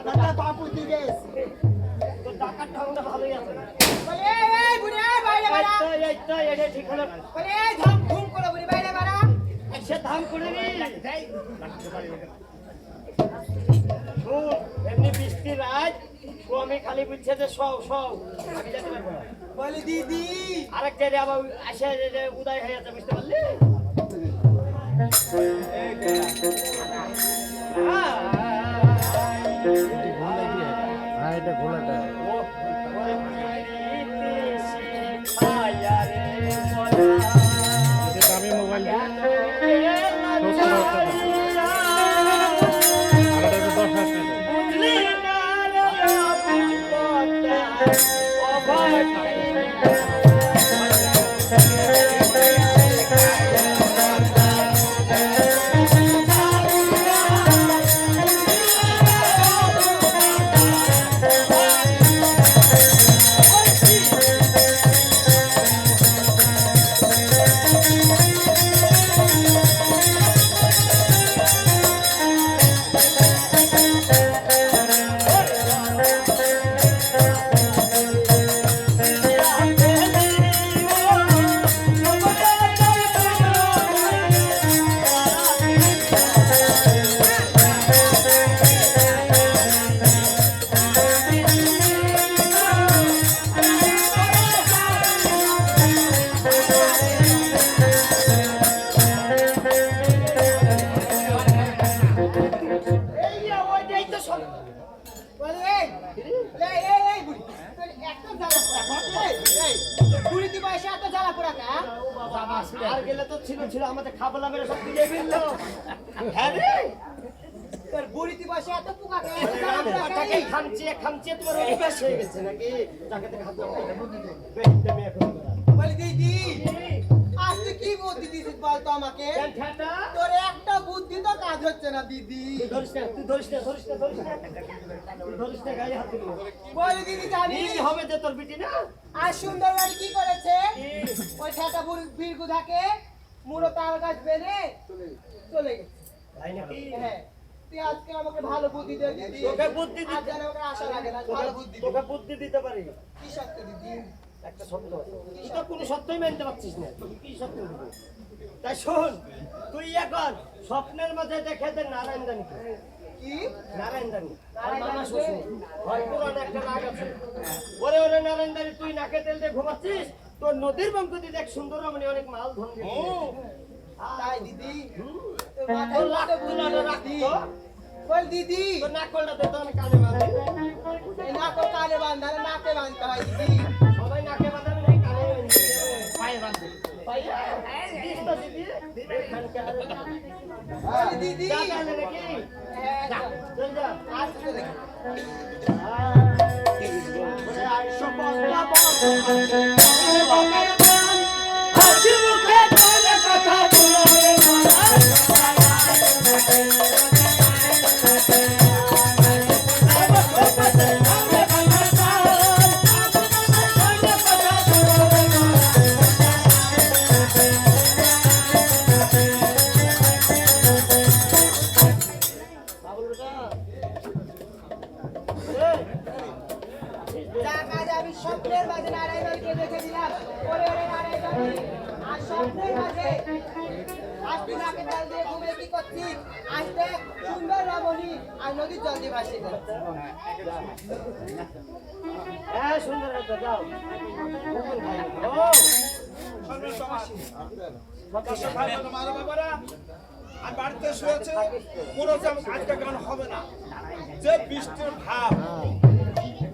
দাদা বাপু দিকে তো টাকার ঢংটা ভালোই আছে বলে এই বুড়ি বাইরে বাড়া এই তো এটা ঠিক হলো বলে এই ধাম ধুম করে বুড়ি বাইরে বাড়া সে ধাম করে নি এমনি বৃষ্টি রাত ও আমি খালি বুঝছে যে সব আমি যেতে পারবো না বলে দিদি আরেক জায়গায় আবার আসে উদয় হয়ে যাচ্ছে বুঝতে পারলি এটা ঘোলাটা দামি মোবাইল আর গেলে তো ছিল আমাদের খাবলা মেরে সব তুলে ফেললো হ্যাঁ রে তোর বুড়িতে বসে এত পোকা তাকে খামচিয়ে তোমার অভ্যাস হয়ে গেছে নাকি তাকে খাবো বলে দিদি আজ তুই কি বুদ্ধি দিছিস বল তো আমাকে তোর একটা বুদ্ধি তো কাজ হচ্ছে না দিদি তুই ধরিস না গায়ে হাত দিবি বলে দিদি জানি হবে যে তোর বিটি না আর সুন্দর বাড়ি কি করেছে ওই ঠেকা বীরগু থাকে মুড়ো তাল গাছ বেঁধে চলে গেছে তাই নাকি হ্যাঁ তুই আজকে আমাকে ভালো বুদ্ধি দে দিদি তোকে বুদ্ধি আজ যেন আমাকে আশা লাগে না ভালো বুদ্ধি দে। তোকে বুদ্ধি দিতে পারি কি সত্য দিদি একটা সত্য তুই তো কোনো সত্যই মানতে পারছিস না তুই কি সত্য বলবি তাই শোন তুই এখন স্বপ্নের মাঝে দেখে দে নারায়ণ দানি কি নারায়ণ দানি আর মামা শ্বশুর হয় পুরানো একটা নাগ আছে ওরে নারায়ণ দানি তুই নাকে তেল দিয়ে ঘুমাচ্ছিস তোর নদীর বঙ্কতি দেখ সুন্দর রমণী অনেক মাল ধন তাই দিদি তোর তোর মাথায় লাখ তুলানো রাখতো বল দিদি তোর নাক কলটা দে তো আমি কানে বাঁধি এই নাকো কানে বাঁধালে নাকে বাঁধতে হয় দিদি সবাই নাকে বাঁধাবে নাই কানে পায়ে বাঁধবে পায়ে দিস তো দিদি এখানকার বল দিদি যা তাহলে নাকি হ্যাঁ যা চল যা আজ চলে হাসি মুখে তোর কথা স্বপ্নের মাঝে নারায়ণকে দেখে দিলাম ওরে নারায়ণ আর স্বপ্নের মাঝে আজ তুই নাকে তেল দিয়ে ঘুমিয়ে কি করছিস আজ দেখ সুন্দর রমণী আর নদীর জল দিয়ে ভাসিয়ে যাচ্ছে হ্যাঁ সুন্দর একটা যাও আর বাড়িতে শুয়েছে মনে হচ্ছে আজকে গান হবে না যে বৃষ্টির ভাব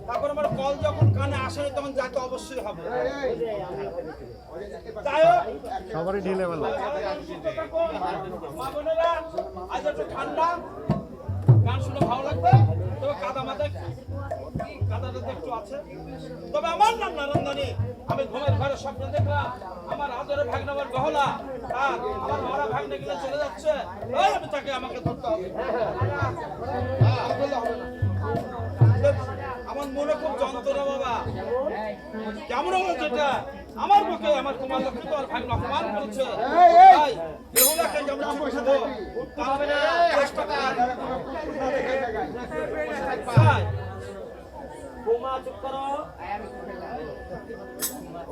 তারপর আমার কল যখন কানে আসে তখন যাতে অবশ্যই হবে তাই হোক সবারই ঢিলে বেলা মা বোনেরা আজ একটু ঠান্ডা গান শুনে ভালো লাগবে তবে কাদা মাথায় কাদাটা একটু আছে তবে আমার নাম নারায়ণদানি আমি ঘুমের ঘরে স্বপ্ন দেখলাম আমার আদরে ভাগ্নে আমার গহলা আর আমার মরা ভাগ্নে গেলে চলে যাচ্ছে ওই আমি তাকে আমাকে ধরতে হবে আমার মনে খুব যন্ত্রণা বাবা কেমন হলো যেটা আমার বুকে আমার কুমার লক্ষ্মী তো আর ভাগ্ন অপমান করেছে ভাই বেহুলাকে যেমন তাই? বৌমা চুপ করো।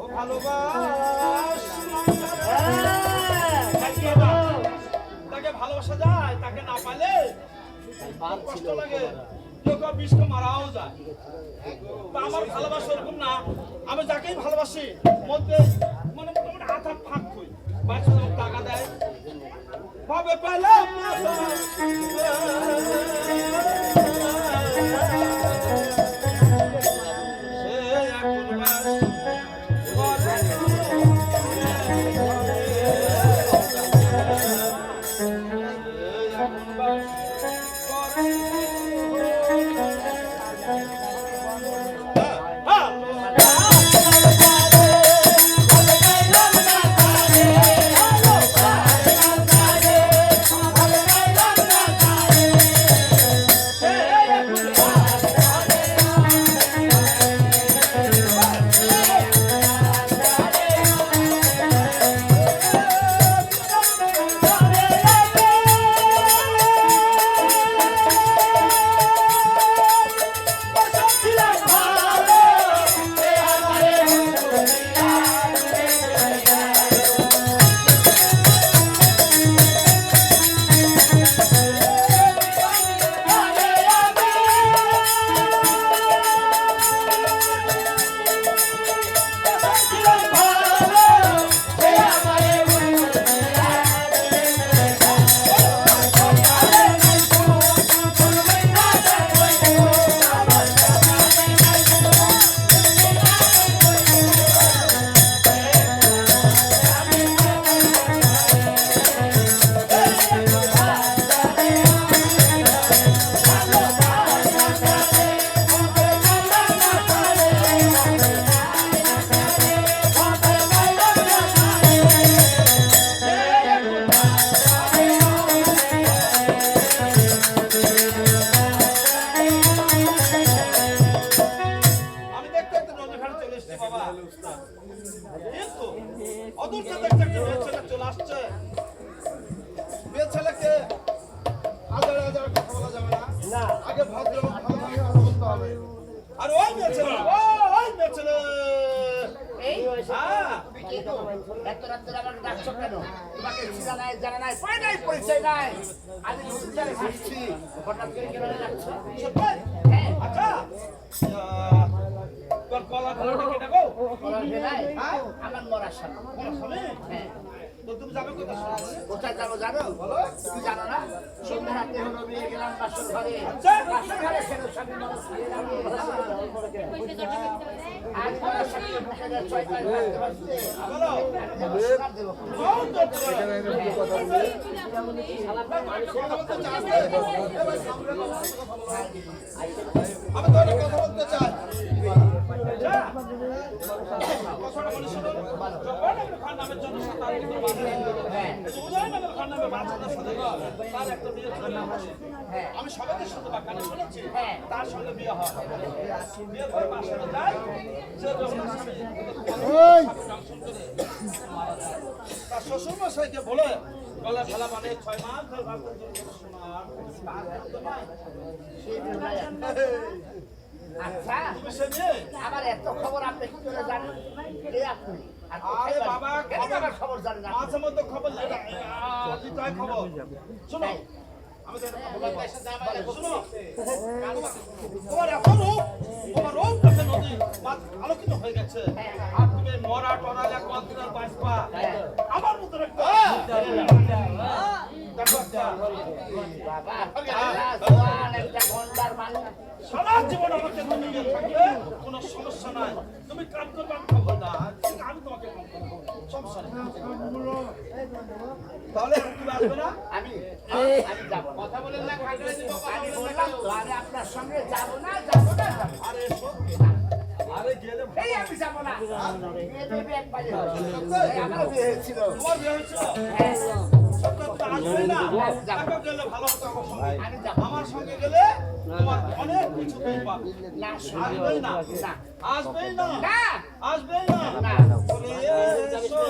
ও ভালোবাস কাটিয়ে দাও। তাকে ভালোবাসা যায়, তাকে না পাইলে খুব কষ্ট লাগে, কেউ কেউ বিষকে মারাও যায়। তা আমার ভালোবাসা এরকম না, আমি যাকেই ভালোবাসি মধ্যে মানে মোটামুটি আধা ফাঁক হই, বাচ্চা যখন টাকা দেয় ভাবে পেলাম না তোমার। সে এখন বাস আমার মরা তুমি যাবে কোথায় যাবো জানো? তুমি জানো না? সন্ধ্যা রাতে হলো বিয়ে গেলাম বাসর ঘরে, বাসর ঘরে ছেলে স্বামী মানুষ আজ আমার সাথে বুকে দেয় 6 মাস বাঁচতে দেবো। আমি তো কথা বলতে চাই। নামের জন্য আমি সবাইকে শুধু বাগানে শুনেছি তার সঙ্গে বিয়ে হয়, বিয়ে করে বাসানো যায়, তার শ্বশুর মশাইকে বলে গলা ফেলা মানে 6 মাস ধরে আচ্ছা, আমার এত খবর আপনি কি করে জানেন? আরে বাবা খবর জানেন? মাঝে মধ্যে খবর খবর শোনো, আমি শোনো, তোমার এত রূপ, তোমার রূপ কাছে নদী আলোকিত হয়ে গেছে, আর তুমি মরা টরা কন্টিনার বাঁচবা আমার মতো একটা সারা জীবন আমাকে তুমি থাকবে, কোনো সমস্যা নাই, তুমি কাম করবে আমি খবর না, আমি তোমাকে সমস্যা নেই। তাহলে তুমি আসবে না? আমি যাবো, কথা বলেন না, আমি বললাম তো, আরে আপনার সঙ্গে যাবো না, যাবো না, যাবো। আরে এসো, আরে গেলে এই আমি যাবো না, বিয়ে দেবে একবারে হয়। আমার বিয়ে হয়েছিল। তোমার বিয়ে হয়েছিল? হ্যাঁ, আসবে না? একা গেলে ভালো হতো আমার সঙ্গে। আমি যাবো। আমার সঙ্গে গেলে তোমার অনেক কিছু তুমি পাবে। না, আসবেই না, না, আসবেই না, না, আসবেই না। না। ওরে এসো,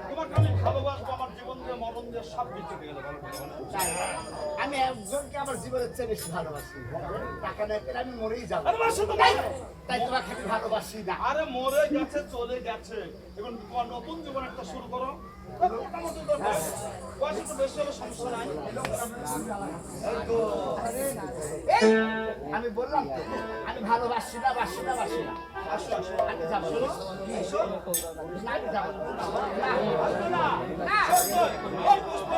তোমাকে আমি ভালোবাসবো, আমার জীবন দিয়ে মরণ দিয়ে সব কিছু গেলে আমি একজনকে আমার জীবনের চেয়ে বেশি ভালোবাসি। টাকা না পেলে আমি মরেই যাবো। তাই তোমাকে আমি ভালোবাসি না। আরে মরে গেছে, চলে গেছে, এখন নতুন জীবন একটা শুরু করো। মোটামুটি তো বয়স একটু বেশি হলে সমস্যা নাই। এই, আমি বললাম তো আমি ভালোবাসি না, বাসি না, বাসি না। আসো আসো আমি যাবো না। আসো। না, আমি যাবো না। আসো না। না। ও পুষ্পা।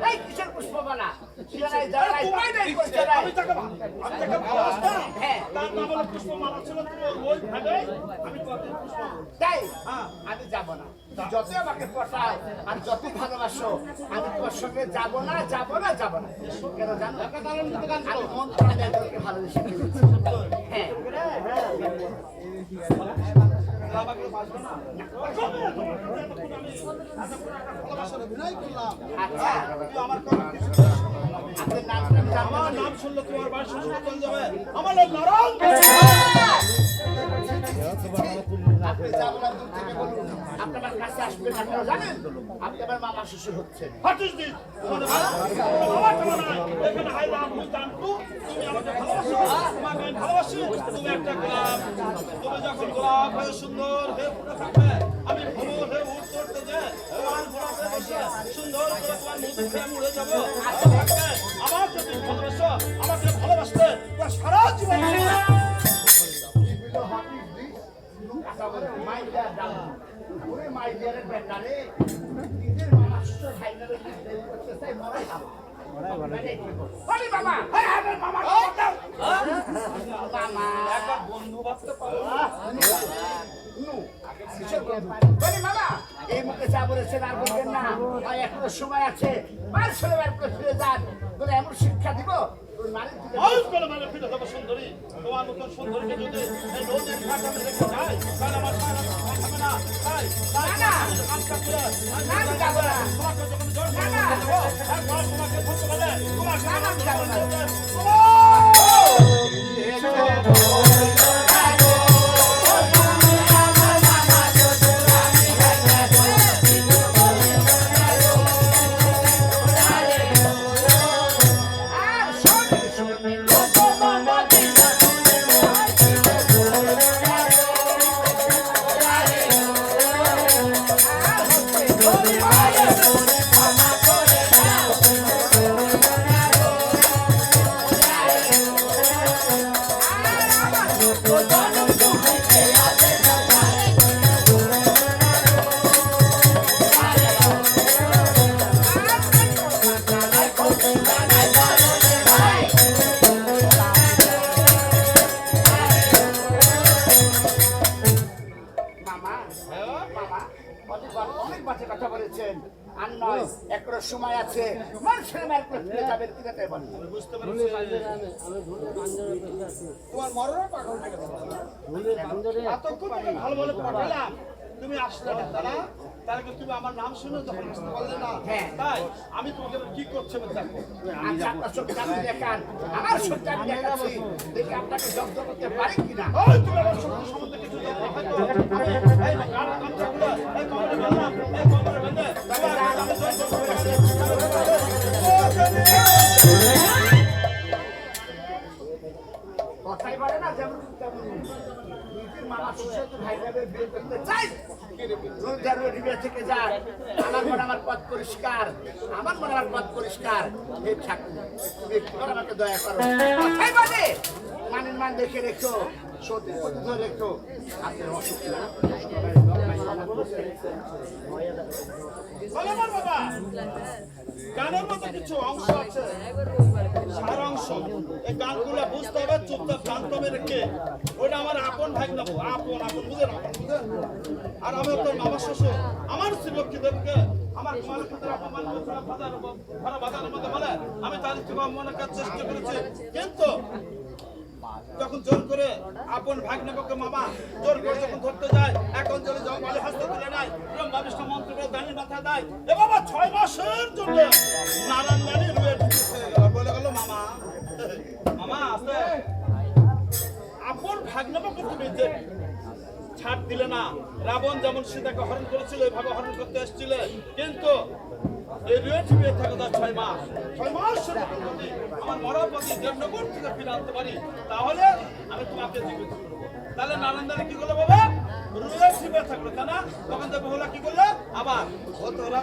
এই, কিসের পুষ্পমালা? ঠিকানায় যাওয়ার নাই, উপায় নেই, করতে নাই। আমি তাকে ভালোবাসতাম। হ্যাঁ। তার নাম হলো পুষ্পমালা ছিল, তুমি ওই ভাবে আমি তোমাকে পুষ্পমালা। তাই হ্যাঁ। আমি যাব না। তুমি যতই আমাকে পটাও আর যতই ভালোবাসো, আমি তোমার সঙ্গে যাব না, যাব না, যাব না। কেন জানো? আমি মন করে একজনকে ভালোবেসে ফেলেছি। হ্যাঁ। আমাকে বাসবে না। কবে তোমার কাছে এতক্ষণ আমি একটা ভালোবাসার অভিনয় করলাম। আচ্ছা, তুই আমার কথা কিছু আপনার নামটা আমি জানতে আমার পারি? নাম শুনলে তোমার বাড়ির শ্বশুর চলে যাবে। আমার নাম নারায়ণ। আপনি যাব না, দূর থেকে বলুন। আপনি আমার কাছে আসবেন না, কেন জানেন? আপনি আমার মামা শ্বশুর হচ্ছেন। হাটিস দিস। তোমার বাবা কেমন নাই? এখানে হাই রাম জানতু। তুমি আমাকে ভালোবাসো। তোমাকে আমি ভালোবাসি। তুমি একটা গোলাপ। তুমি যখন গোলাপ হয়ে সুন্দর হয়ে ফুটে থাকবে, আমি ভ্রমর হয়ে উঠতে উঠতে যে তোমার গোলাপে বসে সুন্দর করে তোমার মধু খেয়ে আমি উড়ে যাবো। আমাকে তুমি ভালোবাসো। আমাকে ভালোবাসতে তোমার সারা জীবন আচ্ছা, বলে, মাই ডিয়ার ডার্লিং। ওরে মাই ডিয়ারের বেটারে, নিজের মামা শ্বশুর ভাইনারে কি দেরি করতে চাই, মরাই খাবো। ওরে বাবা, হ্যাঁ, আমার মামা, মামা। একবার বন্ধু ভাবতে পারো। নু, কিসের বন্ধু? ওরে মামা, এই মুখে যা বলেছেন আর বলবেন না। আর এখনো সময় আছে, 5 ষোলো বার করে ফিরে যান। তোরা এমন শিক্ষা দিব, তোর মারের দিকে আজ করে মানে ফিরে যাবো সুন্দরী। তোমার মতন সুন্দরীকে যদি এই নদীর ঘাট আমি রেখে যাই, তাহলে আমার সারা জীবন থাকবে না। তাই কাজটা করে আমি যাবো না। তোমাকে যখন জোর না, না। একবার তোমাকে ধরতে পারলে তোমার সারা আমি যাবো না। আর শোনে, শোনে, মামা, মামা, অনেক বাজে কথা বলেছেন। আর নয়, এখনো সময় আছে। মানুষের মায়ের করে ফিরে যাবেন কিনা তাই বলেন। বুঝতে পেরেছি। তোমার মরণও পাগল হয়ে গেছে। এতক্ষণ তুমি ভালো বলে পাঠালাম, তুমি আসলে না তারা তাহলে তুমি আমার নাম শুনে যখন বুঝতে পারলে না। হ্যাঁ। তাই আমি তোমাকে কি করছে দেখো। আচ্ছা, আপনার চোখে আপনি দেখান, আমার চোখে আমি দেখাচ্ছি। দেখি আপনাকে জব্দ করতে পারি কিনা। ওই তুমি আমার সম্বন্ধে কিছু জানো না হয়তো। এই গান গামছাগুলো, এই কমরে বেললাম, এই কমরে নে বাবা আমি জোর করে আসি। কথাই বলে না যেমন তেমন। নিজের মামা শ্বশুর তো ভাইরাদের বিয়ে করতে চাই। রোজ যার রোজ বিয়ে থেকে যায়। আমার মনে আমার পথ পরিষ্কার। আমার মনে আমার পথ পরিষ্কার। হে ঠাকুর, তুমি একটু করে আমাকে দয়া করো। কথাই বলে মানের মান দেখে রেখো, সত্যি পথ ধরে রেখো। আপনার অসুখ না। বলো আমার বাবা, গানের মতো কিছু অংশ আছে, সার অংশ। এই গানগুলো বুঝতে হবে, চুপচাপ শান্ত মেরে রেখে ওটা আমার আপন ভাই নেবো, আপন আপন বুঝেন, আপন বুঝেন। আর আমি তোর মামা শ্বশুর, আমার শ্রীলক্ষ্মী দেবকে আমার কুমারের ক্ষেত্রে অপমান করে সারা বাজারের মধ্যে বলে আমি তার থেকে অপমানের কাজ চেষ্টা করেছি, কিন্তু যখন জোর করে আপন ভাগ্নেপক্ষে মামা জোর করে যখন ধরতে যায়, এখন যদি জঙ্গলে হাসতে তুলে নেয়, ব্রহ্মাবিষ্ট মন্ত্র করে দানির মাথা দেয়, এ বাবা 6 মাসের জন্য নানান নানি রুয়ে বলে গেল মামা মামা আছে আপন ভাগ্নেপক্ষে তুমি যে ছাড় দিলে না। রাবণ যেমন সীতাকে হরণ করেছিল এইভাবে হরণ করতে এসেছিল, কিন্তু এই রুয়ে টিপে থাকে তার 6 মাস। 6 মাস যদি আমার মরার পথে দেবনগর থেকে ফিরে আনতে পারি, তাহলে আমি তোমাকে জীবিত করবো। তাহলে নারায়ণদানে কি করলো বাবা? রুয়ে টিপে থাকলো, তাই না? তখন দেব হলো কি করলো আবার ও তোরা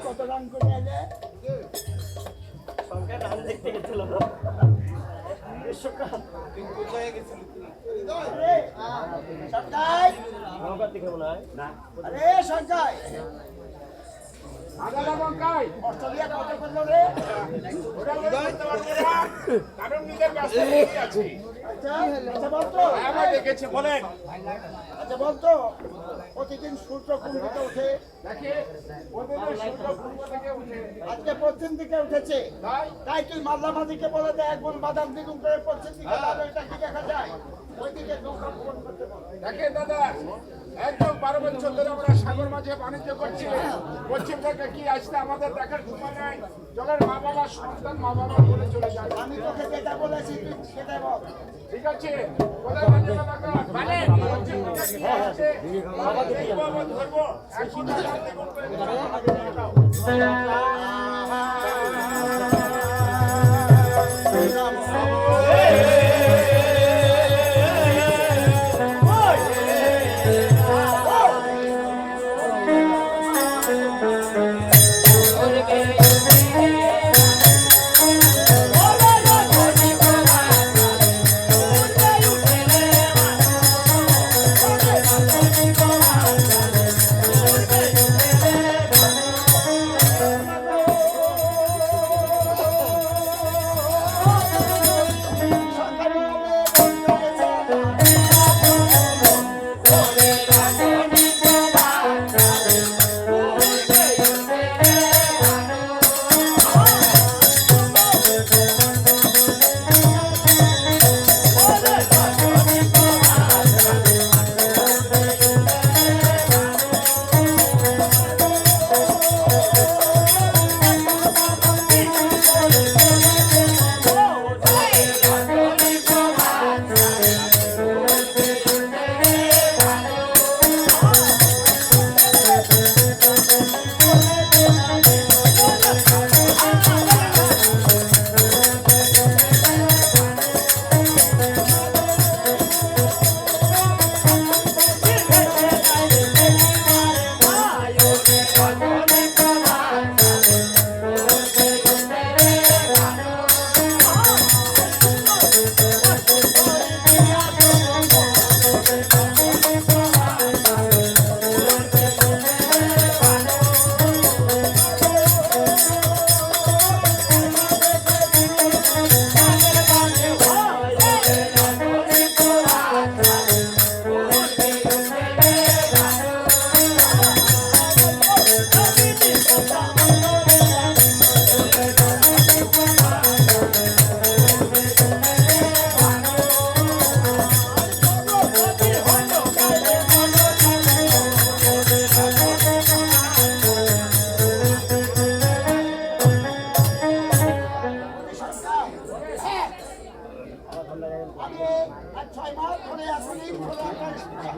কত রান করে এলে? সংখ্যা ধান দেখতে গেছিল না। সঞ্জয়, নৌকার দিকে মনে হয় আরে সঞ্জয়, অস্ট্রেলিয়া কত করলো রে? ওটা বলতে পারবো না, কারণ নিজের ব্যস্ত আছি। আচ্ছা আচ্ছা বলতো, আমার দেখেছি বলেন। আচ্ছা বলতো, প্রতিদিন সূর্য কোন দিকে ওঠে? দেখে আজকে পশ্চিম দিকে উঠেছে, তাই তুই মাঝামাঝিকে বলে দে 1 গুণ বাদাম দ্বিগুণ করে পশ্চিম দিকে, তাহলে এটা কি দেখা যায়? ওইদিকে নৌকা ভ্রমণ করতে বল। দেখেন দাদা, একদম 12 বছর ধরে আমরা সাগর মাঝে বাণিজ্য করছি। পশ্চিম থেকে কি আসতে আমাদের দেখার সময় নাই। জলের মা বাবা সন্তান মা বাবা বলে চলে যায়। আমি তোকে যেটা বলেছি তুই সেটাই বল। ঠিক আছে, কোথায় বাণিজ্য লাগা মানে পশ্চিম থেকে কি আসছে বাবা দেখবো, আমরা ধরবো। এখন দাদা দেখুন করে দাও।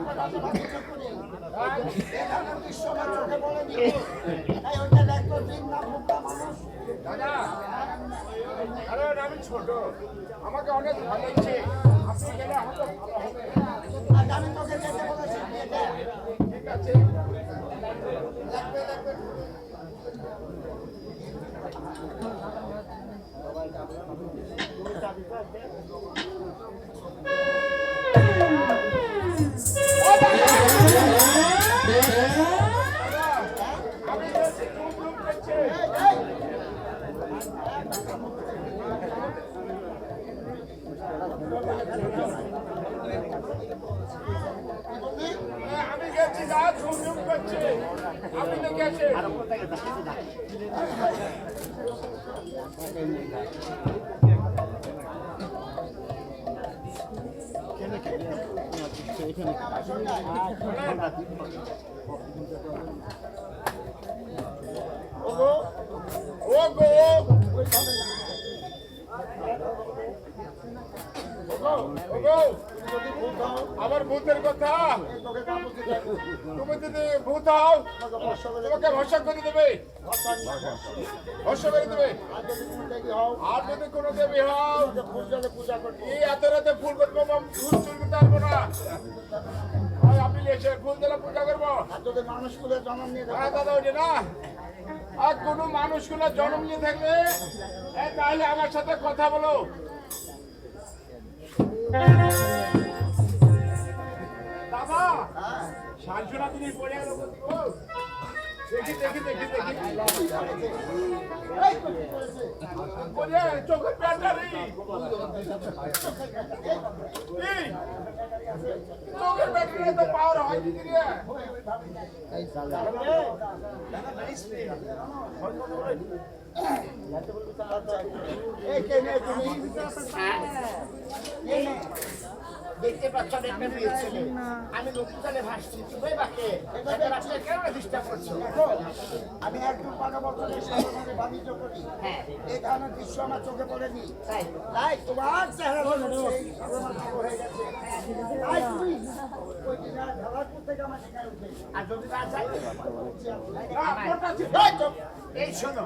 একটা কাজে বাণিজ্য করি। এই ধরনের দৃশ্য আমার চোখে পড়েনি। তাই ওইটা দেখলো দিন না ভোক্তা মানুষ। দাদা কারণ আমি ছোট আমাকে অনেক ভালো লাগছে আপনি গেলে হয়তো ভালো হবে আর আমি তোকে যেতে বলেছি, নিয়ে যা। ঠিক আছে লাগবে, লাগবে। আমি বলছি টুক টুক করছে আমি গেছি না ঝুমঝুম করছে আপনি তো গেছেন ওগো ওগো ওগো আমার ভূতের কথা তুমি যদি ভূত হও তোমাকে ভরসা করে দেবে ভরসা করে দেবে আর যদি কোনো দেবী হও এই এত রাতে ফুল করবো ফুল চুরি করতে পারবো না আপনি এসে ফুল দিলে পূজা করবো মানুষগুলো জন্ম নিয়ে হ্যাঁ দাদা ওইটা না আর কোনো মানুষগুলো জন্ম নিয়ে থাকলে তাহলে আমার সাথে কথা বলো দাদা শান্তনা তুমি পড়ে গেল দেখি দেখি দেখি দেখি পড়ে চোখের ব্যাটারি চোখের ব্যাটারি তো পাওয়ার হয় কি দিয়ে দেখতে পাচ্ছ আমি লোকসানে ভাসছি তুমি বাকে কেন ডিস্টার্ব করছো? আমি একদম 15 বছরের সাথে বাণিজ্য করি। এই ধরনের দৃশ্য আমার চোখে পড়েনি। তাই তোমার চেহারা হয়ে গেছে। তাই তুমি ওই দিনের ঢালারপুর থেকে আমার সেখানে উঠে আর যদি না যাই এই শোনো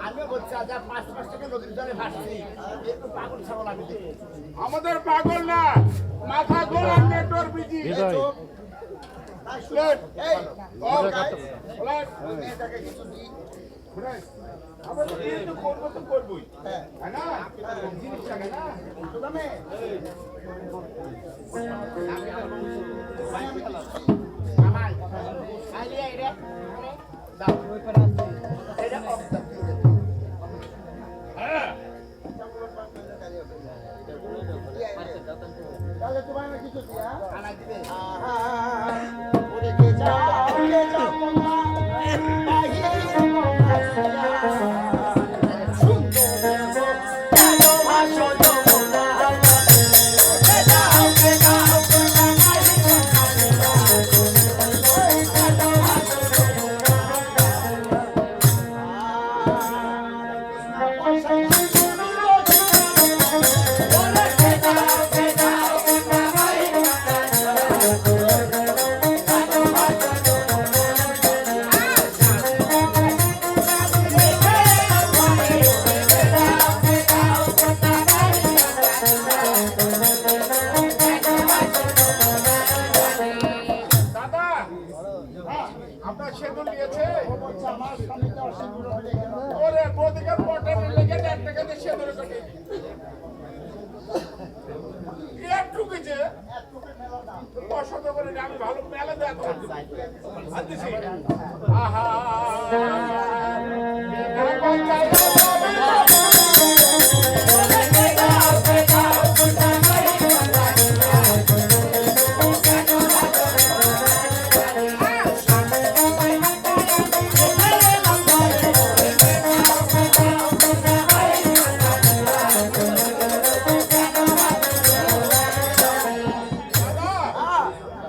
আমিও বলছি আজ 5 মাস থেকে নদীর জলে ভাসছি একটু পাগল ছাগল আমি দেখি। আমাদের পাগল না মাথা গোলা নেটওয়ার্ক বিজি হৃদয় মেয়েটাকে কিছু দিই। আমরা তো বিয়ে তো করবো তো করবোই তাই না জিনিস থাকে না সুদামে তাহলে তোমার আমি কিছু দিই দাদা আপনার সেতুল নিয়েছে আমার স্বামীটা অসুবিধা হলে ওরে প্রতিকার পটানি লেগে দেড় টাকাতে সেতুল কাটে একটু কিছু পছন্দ করে আমি ভালো মেলা দেয় আহা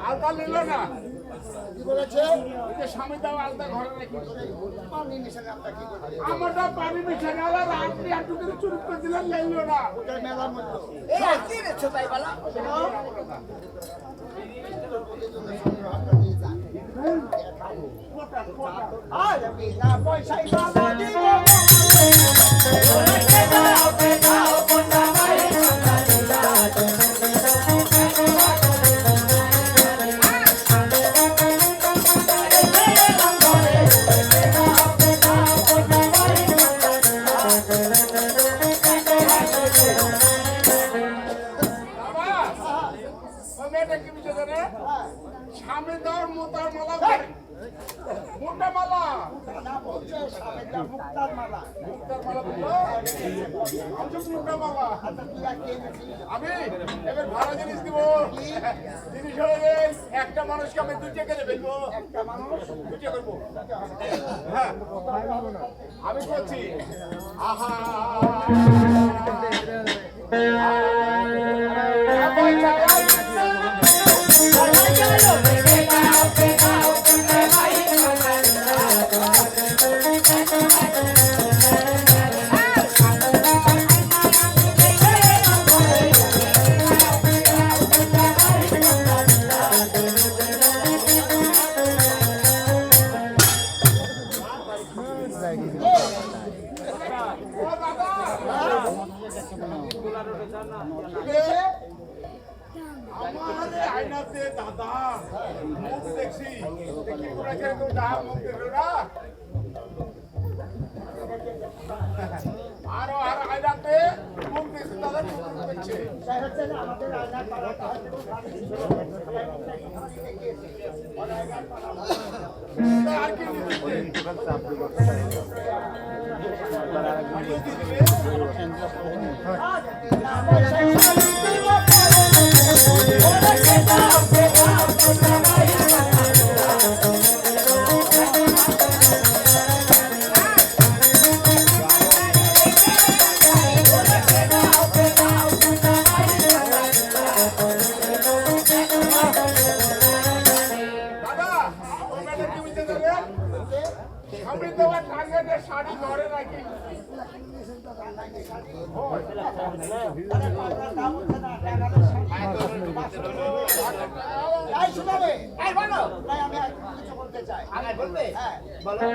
আলতা নিল না কি বলেছে? স্বামী দাও আলতা ঘরে নাকি পানি মিশালে আপনার কি করবে? আমারটা পানি মিশানে আলাদা আপনি একটু করে চুরি করে দিলেন লাইলো না ওটার মেলার মধ্যে এই কি রেছো তাই বলা? জন্য সুন্দর হাতটা দিয়ে যান আর বিনা পয়সায় বাবা দিব সামনে দেওয়ার মোটার মালা করে। মোটা মালা না বলছে সামনেটা মুক্তার মালা মোটার মালা বললো আমি মোটা মালা আচ্ছা তুই আর কে এনেছিস? আমি এবার ভাড়া জিনিস দিব জিনিস হয়ে গেলে একটা মানুষকে আমি 2 টাকা দেবো একটা মানুষ 2 টাকা করবো হ্যাঁ আমি করছি আহা আমারে আয়নাতে দাদা মুখ দেখছি দেখি পুরা কেউ দা মুখ দেখলো না আর আয়নাতে মুখ দেখছি দাদা মুখ দেখছে তাই হচ্ছে না আমাদের রাজার পাড়াটা হয়তো আর কি আমি তোমার টার্গেটের শাড়ি ধরে রাখি তাই শোনাবে তাই বলো তাই আমি আর কিছু বলতে চাই আগে বলবে হ্যাঁ বলো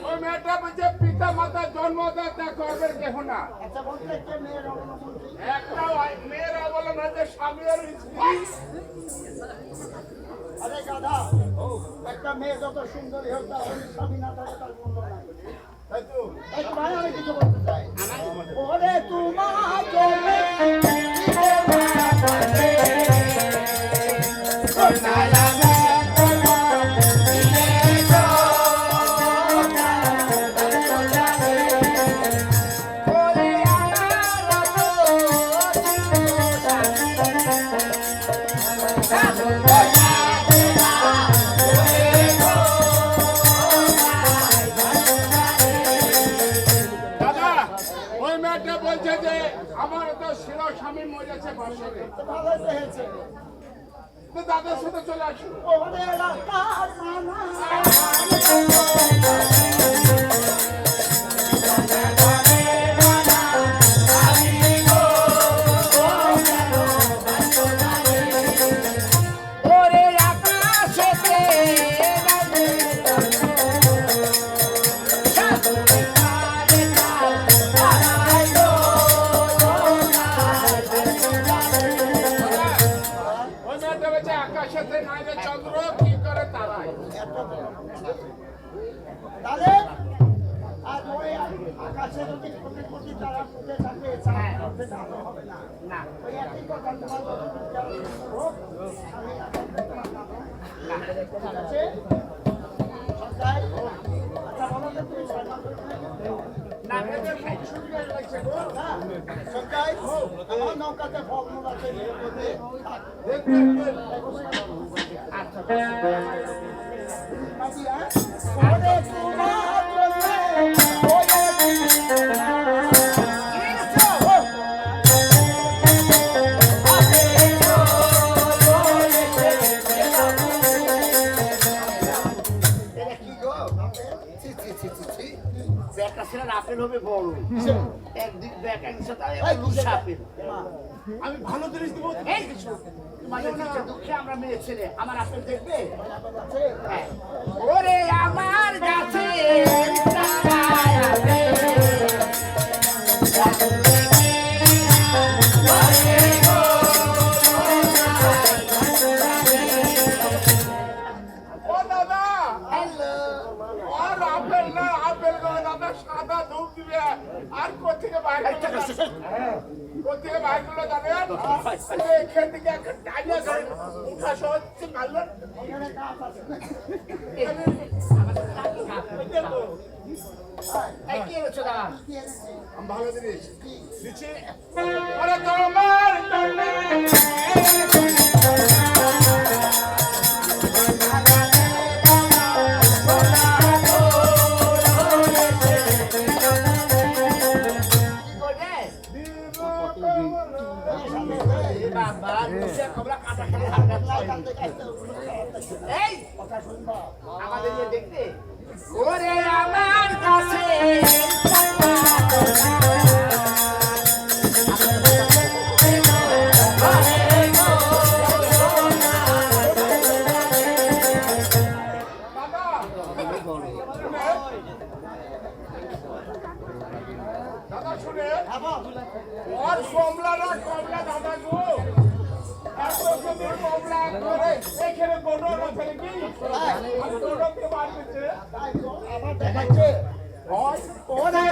ওই মেয়েটা বলছে পিতা মাতা জন্মদাতা করবেন কেহ না আচ্ছা বলতে কে মেয়ের অবলম্বন একটা মেয়েরা বলে না যে স্বামী আর স্ত্রী আরে গাধা একটা মেয়ে যত সুন্দরী হোক তার স্বামী না থাকে তার মূল্য নাই তাই তো এই তো ভাই আমি কিছু বলতে চাই ওরে তোমার জন্য দাদা ওই মেয়েটা বলছে যে আমার তো শিরা স্বামী মরেছে বছরে ভালো হয়েছে তো দাদার সাথে চলে আসুন ওরে রাস্তার মানা ওই মেয়েটা বলছে আকাশেতে নাই রে চন্দ্র কি করে তারায় তাহলে না ওই একই কথা তোমার কথা ঠিক আছে সরকার আচ্ছা বলো তো তুমি সম্মান করবে না এটা সুবিধা লাগছে গো সরকার আমার নৌকাতে ফলমূল আছে এর মধ্যে আচ্ছা কাজিয়া ওরে তোমার ব্যাগটা ছিল আপেল হবে বড় একদিক ব্যাগ একদিক সাথে আপেল আমি ভালো জিনিস দিব এই কিছু তোমাদের দুঃখে আমরা মেয়ে ছেলে আমার আপেল দেখবে হ্যাঁ। ওরে আমার গাছে ও দাদা হ্যালো আর আপেল না আপেল করে দাদা সাদা ধূপ দিবে আর কোথেকে বাইরে কোথেকে বাইরে করলো জানেন এখান থেকে একটা টাইনা ধরে উঠা সহজে মারলেন এই কি হচ্ছে দাদা আমি ভালো জিনিস দিচ্ছি আরে তোমার বাবা দুশে কবলা কাটা খেলে হাত এই আমাদের যে দেখতে ওরে আমার কাছে দাদা শুনে ওর কমলারা কমলা দাদা গো এত সুন্দর কমলা করে এখানে বড় আছে নাকি আর বড়কে মার দিচ্ছে আমার দেখাচ্ছে ওরে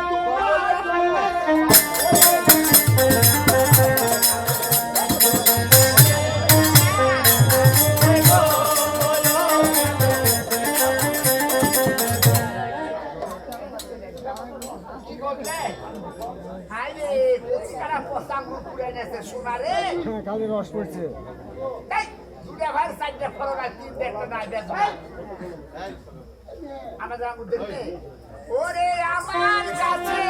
কি করলে হাই রে পুচকারা পোস্তাম পুরে নেছে সোনারে কালি রস পড়ছে এই দুটা ভাই সাইডে ফলো না তিন দেখতে না দেখো আমাদের আঙ্গুর দেখতে ওরে আমার কাছে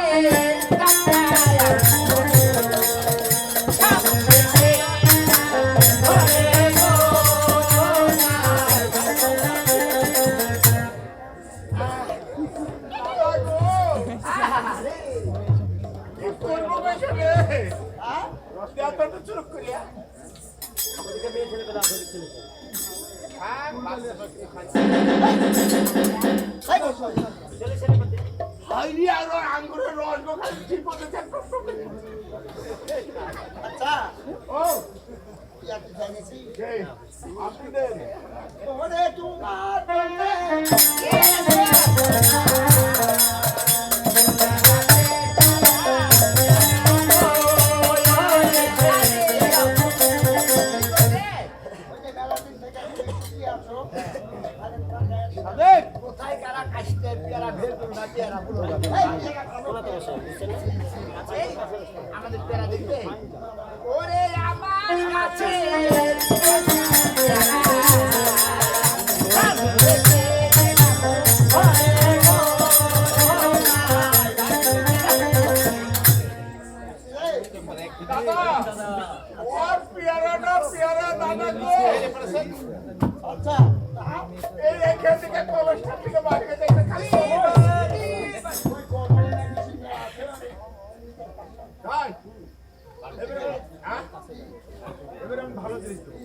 করবো বেশি এত তো চুপ করিয়া হাইরি আর আঙ্গুরের রস গো খালি ঠিক করতে চান আচ্ছা ও কি আপনি জানিছি এই আপনি দেন ওরে তোমার কোথায় কারা কাশতে পেয়ারা বের করুন না পেয়ারা বলো আমাদের পেয়ারা দেখবে ওরে আমার কাছে দাদা ওর পেয়ারাটা পেয়ারা দাদা গো আচ্ছা এই এখান থেকে কলেজটা থেকে বাইরে যাইতে খালি ভাই এবারে আমি ভালো জিনিস দেবো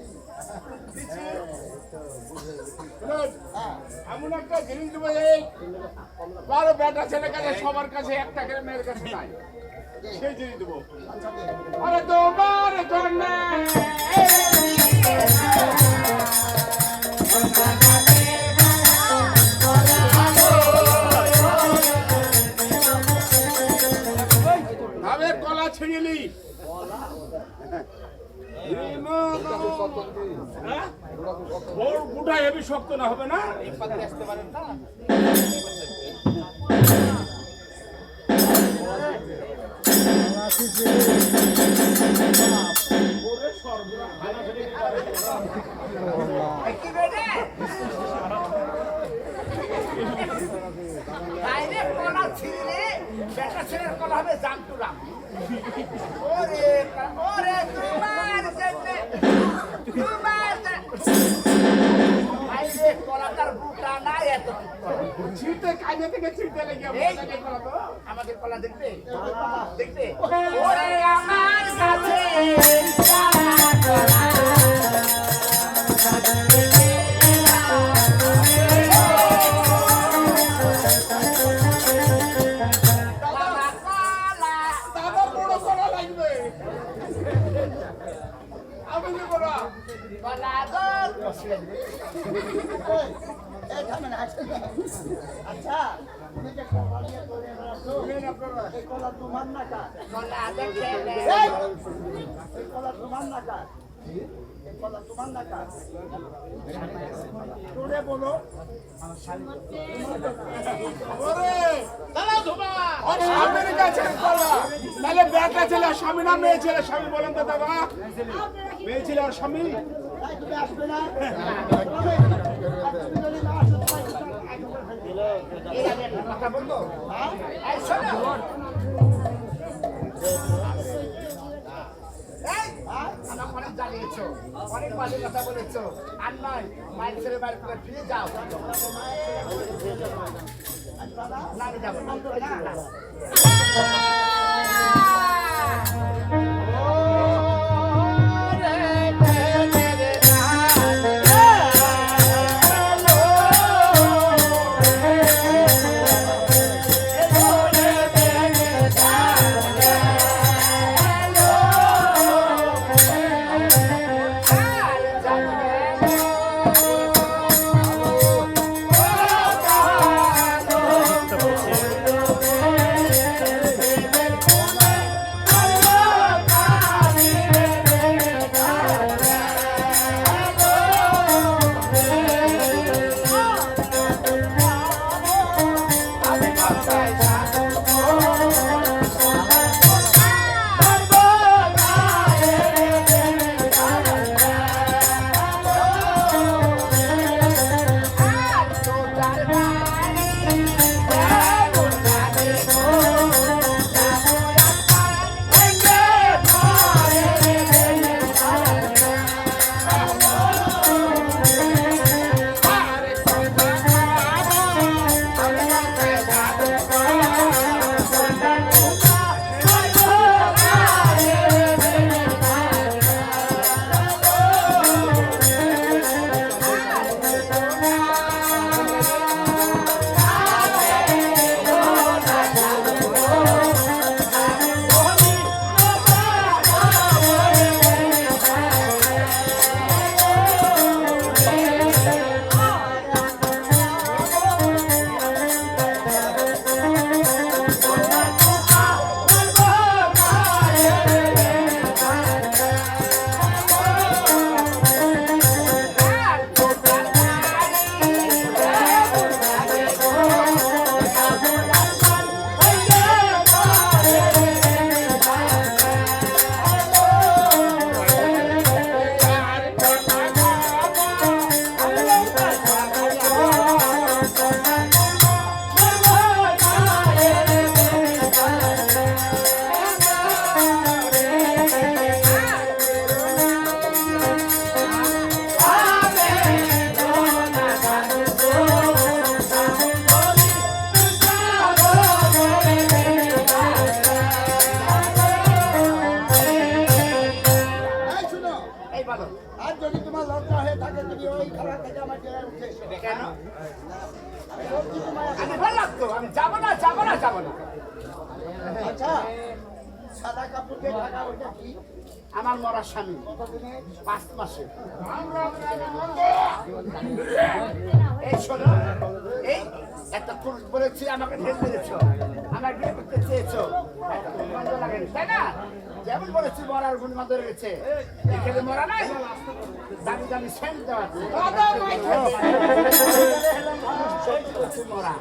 এমন একটা জিনিস দেবো এই কারো বেটা ছেলে কাছে সবার কাছে একটা করে মেয়ের কাছে নাই সেই জিনিস দেবো আরে তোমার জন্য আমি কলা ছিঁড়িলি হ্যাঁ? ওর গুটা হেবি শক্ত না হবে না? কি বেড়ে বাইরে কলা ছিঁড়লে বেটা ছেলের কলা হবে জামটুরাম। ওরে ওরে তোমার জন্য বাইরে কলাটার বুটা নাই এত ছিটে কাজে থেকে ছিটে লেগে আমাদের কলা দেখবে দেখবে ওরে আমার কাছে দাদা বড় করা লাগবে। আমি কি করা? আচ্ছা তুমি যে কলা নিয়ে করে বেড়াচ্ছো, এই কলা তোমার না কার? এই কলা তোমার না কার? এই কলা তোমার না কার? তোরে বলো। ওরে ওর স্বামীর কাছে কলা। তাহলে বেটা ছেলে স্বামী না মেয়ে ছেলে স্বামী বলেন তো দাদা? মেয়ে ছেলে আর স্বামী? তাই তুমি আসবে না? আর তুমি যদি না আসো তোমায় কথা বলবো হ্যাঁ? এই শোনো আমার অনেক জ্বালিয়েছো, অনেক বাজে কথা বলেছো। আর নয় মায়ের ছেলে বাড়ি করে ফিরে যাও। না আমি যাবো না। আর যদি তোমার লজ্জা হয়ে থাকে তুমি ওই খাবার থেকে আমার জেলার উঠে এসো। কেন? বলছি তোমায় আমি বললাম তো আমি যাবো না যাবো না যাবো না। আচ্ছা সাদা কাপড় দিয়ে ঢাকা ওইটা কি? আমার মরা স্বামী কতদিনে? 5 মাসে। এই শোনো এই একটা পুরুষ বলেছি আমাকে ঢেল মেরেছ, আমার বিয়ে করতে চেয়েছো, একটা মন্দ লাগেনি তাই না? যেমন বলেছি মরার গুণমা ধরে গেছে এখানে মরা নাই দামি দামি সেন্ট দেওয়া আছে সত্যি হচ্ছে মরা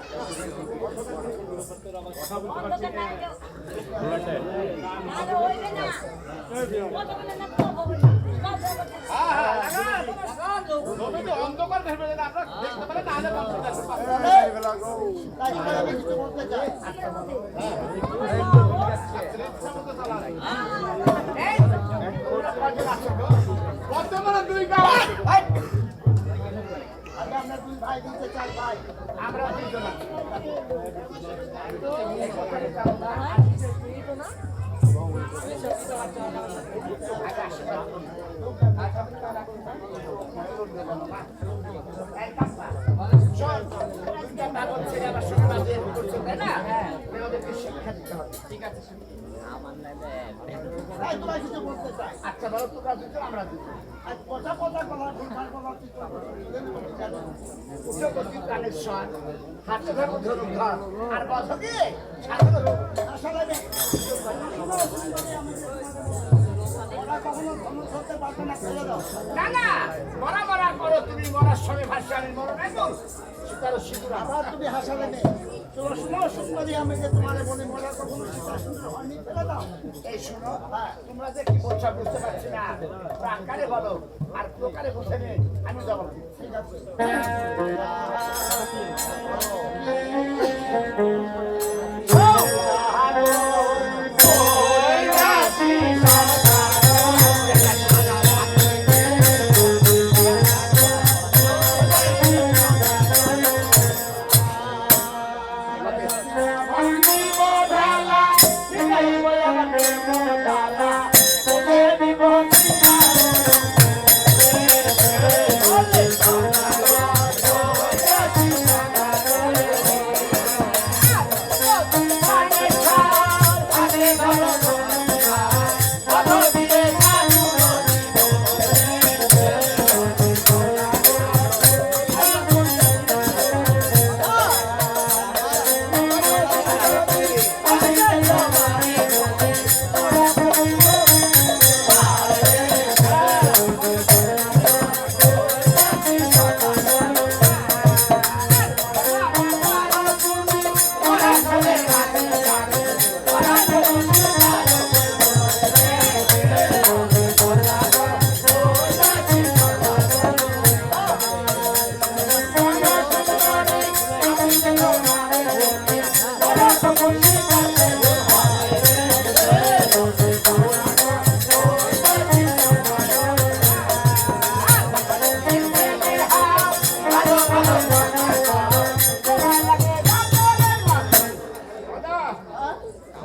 অন্ধকার দেখবে না আপনারা দেখতে পারেন না আমি কিছু বলতে চাই বর্তমানে দুই গাঁও আমি আপনার দুই ভাই দিতে চাই ভাই আমরা দুইজন ভাই তোমায় কিছু বলতে চাই আচ্ছা বলো তোমরা দুটো আমরা দুটো আর কথা কথা বলা ভুলভাল বলা ঠিক উচ্চগতির কানেকশন হাতে ধরো ধরুন ঘর আর বসো কি সাথে ধরো আসলে ওরা কখনো ধনুষ হতে পারবে না ছেড়ে দাও না না মরা মরা করো তুমি মরার সময় ভাষা আমি মরো নাই তো সীতার সিঁদুর আবার তুমি হাসালে নেই তোমার সময় শুকনো দিয়ে আমি যে তোমার বলে মরা কখনো সীতা সুন্দর হয়নি ফেলে দাও এই শোনো তোমরা যে কি বলছো বুঝতে পারছি না প্রাকারে বলো আর প্রকারে বুঝে নে আমি জবাব দিই ঠিক আছে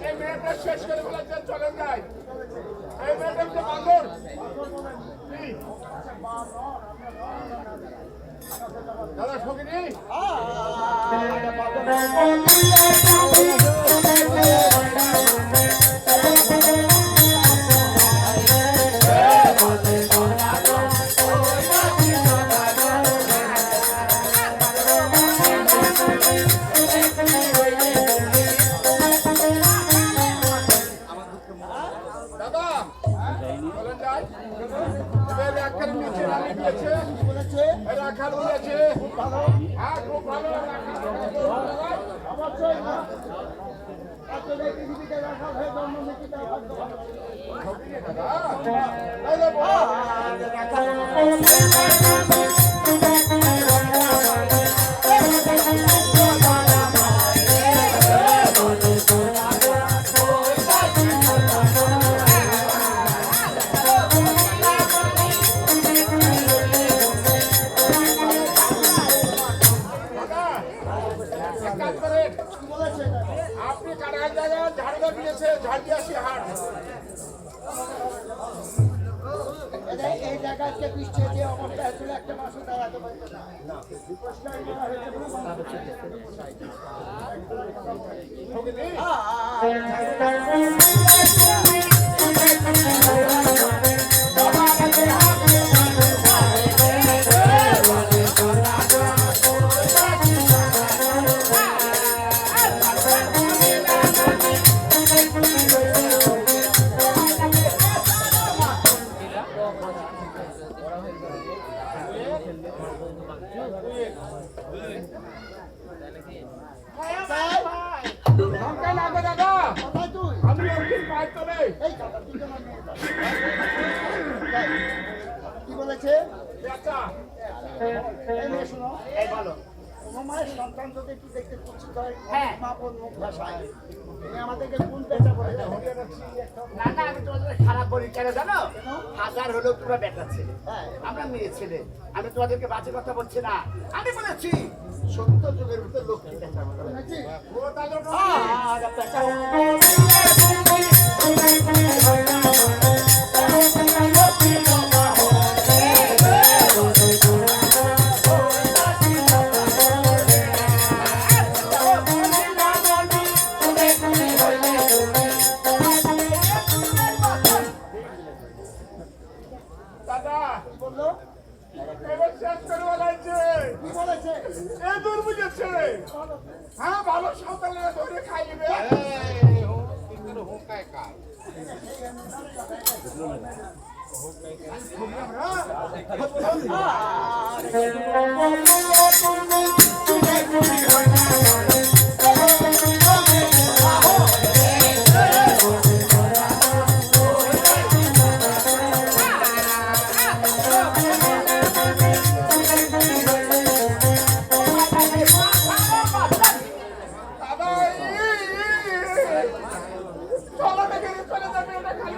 এই মেয়েটা শেষ করে বলেছে চলে যায় এই মেয়েটা হচ্ছে বাঁদর দাদা সঙ্গিনী দাদা চলে যায় এবার একখানে নিচে রানী দিয়েছে বলেছে রাখাল বলেছে হ্যাঁ খুব ভালো অবশ্যই না আসলে পৃথিবীতে রাখা হয়ে জন্ম নিতে ভাগ্য ভালো বলেছে আপনি কাটার জায়গা ঝাড়ুদা দিয়েছে ঝাড়িয়াছি হাট এই জায়গাতে বৃষ্টি যে অবস্থা ছিল একটা মাসও দাঁড়াতে পারতো না দাদা লঙ্কা লাগবে দাদা কোথায় তুই? আমি অর্জুন পায়ের তলে এই দাদা, তুই কেন নিয়ে যাস? কি বলেছে? আচ্ছা এই মেয়ে শোনো, এই বলো তোমার মায়ের সন্তান যদি একটু দেখতে কুচ্ছিত হয়, হ্যাঁ। মা বোন মুখ ভাষায়, তুমি আমাদেরকে কোন পেঁচা বলে দাও? না না আমি তোমাদের খারাপ বলি কেন জানো হাজার হলেও তোমরা বেটা ছেলে হ্যাঁ। আমরা মেয়ে ছেলে আমি তোমাদেরকে বাজে কথা বলছি না আমি বলেছি সত্য যুগের ভিতর লক্ষ্মী পেঁচা বলে নাকি? ও দাদা দাদা কি বললো? এবার শেষ করে বলাইছে কি বলেছে? এ দূর বুঝেছে হ্যাঁ ভালো সকালে ধরে খাইবে দাদা চলো দেখে চলে যাবে ওটা খালি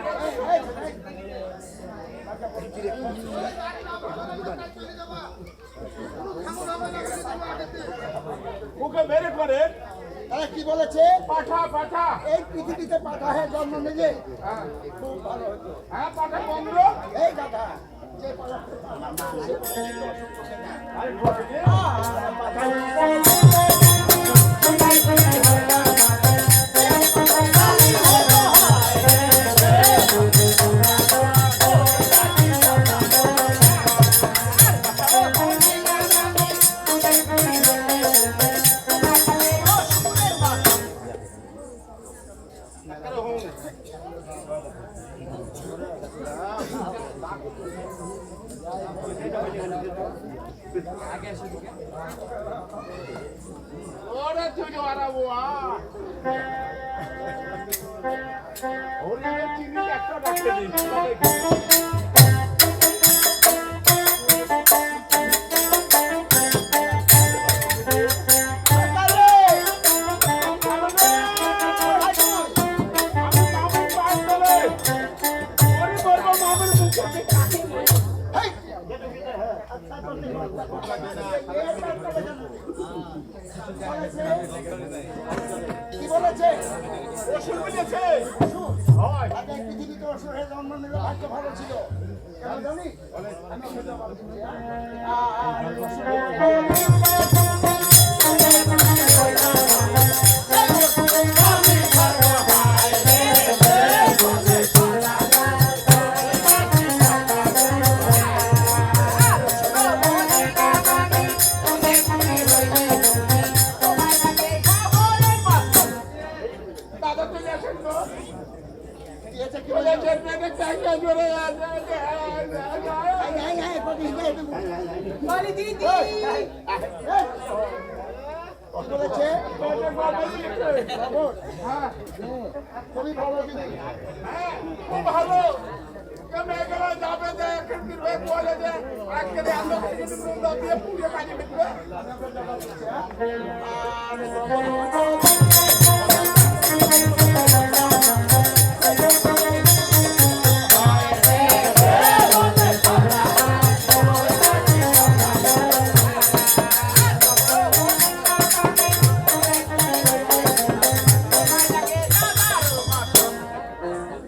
ওকে মেরে করে তারা কি বলেছে? পাঠা পাঠা এই পৃথিবীতে পাঠা হয়ে জন্ম নিলে খুব ভালো হতো। হ্যাঁ পাঠা বন্ধ এই দাদা, যে পাঠা ওরে তুই হারাবো ওরে চিনি একটা রাখতে দিন কি বলেছে? ওষুধ বুঝেছে আগে পৃথিবীতে অসুর হয়ে জন্ম নিলে ভাগ্য ভালো ছিল। কেন জানি? আমি সেটা বলছি, দাদা চলে আসেন তো দিয়েছে কি চলে বলেছে? আসেন পেটে ট্যাঙ্কা জোরে আছে বলি দিদি কি বলেছে? খবর? হ্যাঁ খুবই ভালো দিদি। হ্যাঁ খুব ভালো মেয়েগুলো যাবে যে খিড়কির হয়ে বলে যে আজকে আলো দিয়ে পুড়িয়ে পানি বিকবে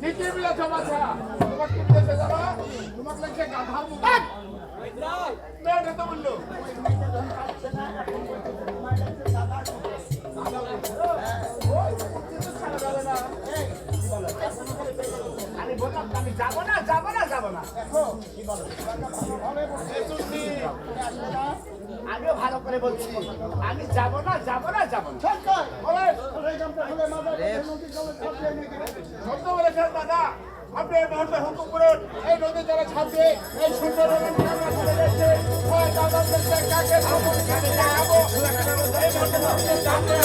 ঠিকই বলেছ বাছা তোমাকে দেশে যাবা তোমাকে লাগছে গাধার মুখ মেয়েটা তো বললো আমি বললাম আমি যাবো না যাবো না যাবো না দেখো কি বলো? ভালোভাবে বলছে। তুমি আসবে না? আমিও ভালো করে বলছি আমি যাবো না যাবো না যাবো না ঠিক নয়। ওরে, ওরে জানতে হলে মাথায় বসে নদীর জলে ঝাঁপ দিয়ে নিয়ে গেলে। সত্য বলেছেন দাদা আপনি এই মুহূর্তে হুকুম করুন এই নদী জলে ছাপিয়ে এই সুন্দর নদীটি আমরা চলে যাচ্ছে হয় দাদার দেশে কাকে খাবো কাকে খাবো এই মুহূর্তে নদীতে জানতে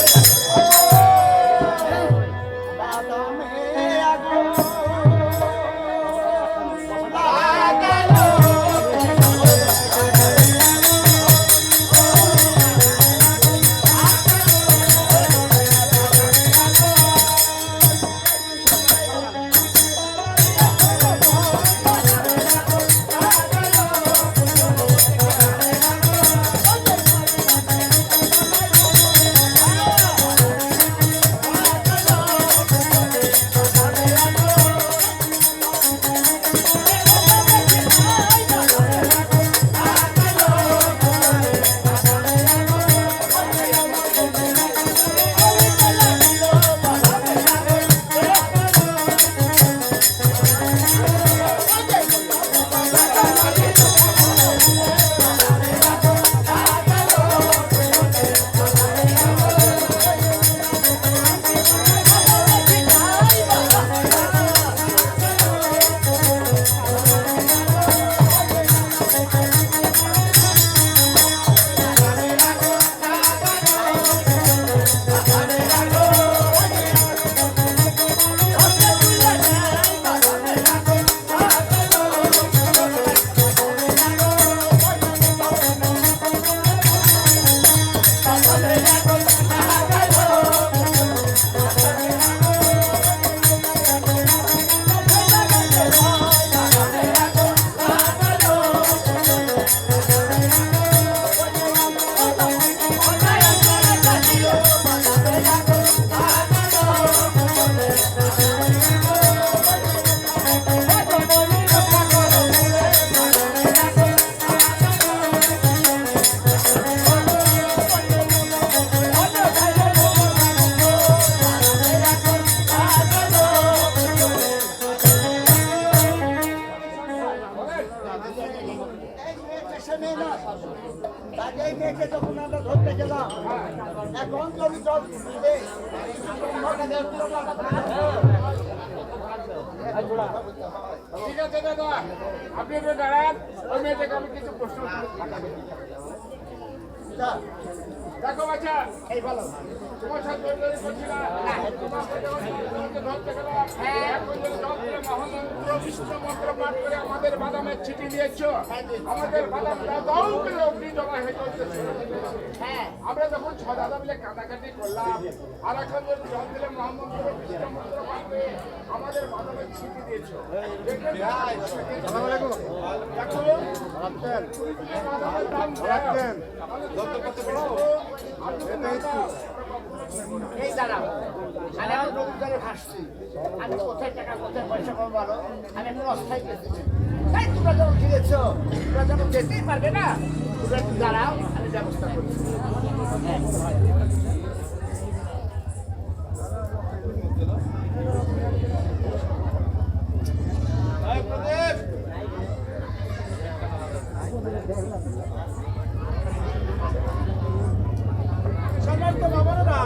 তাকে মেয়েকে যখন আমরা ধরতে গেলাম এখন যদি জল দিলে ঠিক আছে দাদা আপনি একটু দাঁড়ান ওই মেয়েটাকে আমি কিছু প্রশ্ন দেখো বাচ্চা এই বলো তোমার সাথে দৌড়দৌড়ি করছিলাম তোমাকে ধরতে গেলাম এখন যদি জল দিয়ে মহামন্ত্র বিষ্ণু মন্ত্র পাঠ করে আমাদের বাদামের চিঠি দিয়েছ আমাদের বাদামটা দাও করে অগ্নি জমা হয়ে চলতেছে আমরা যখন ছ দাদা মিলে কাটাকাটি করলাম আর এখন যদি জল দিলে মহামন্ত্র বিষ্ণু মন্ত্র পাঠ করে আমাদের বাদামের চিঠি দিয়েছ দেখো বাদামের দাম এই দাঁড়াও আমি আমার নদীর জলে ভাসছি আমি কোথায় টাকা কোথায় পয়সা পাবো বলো আমি এখন অস্থায়ী গেছি তাই তোমরা যখন ফিরেছ তোমরা যখন যেতেই পারবে না তোমরা একটু দাঁড়াও আমি ব্যবস্থা করছি সম্মানিত বাবারা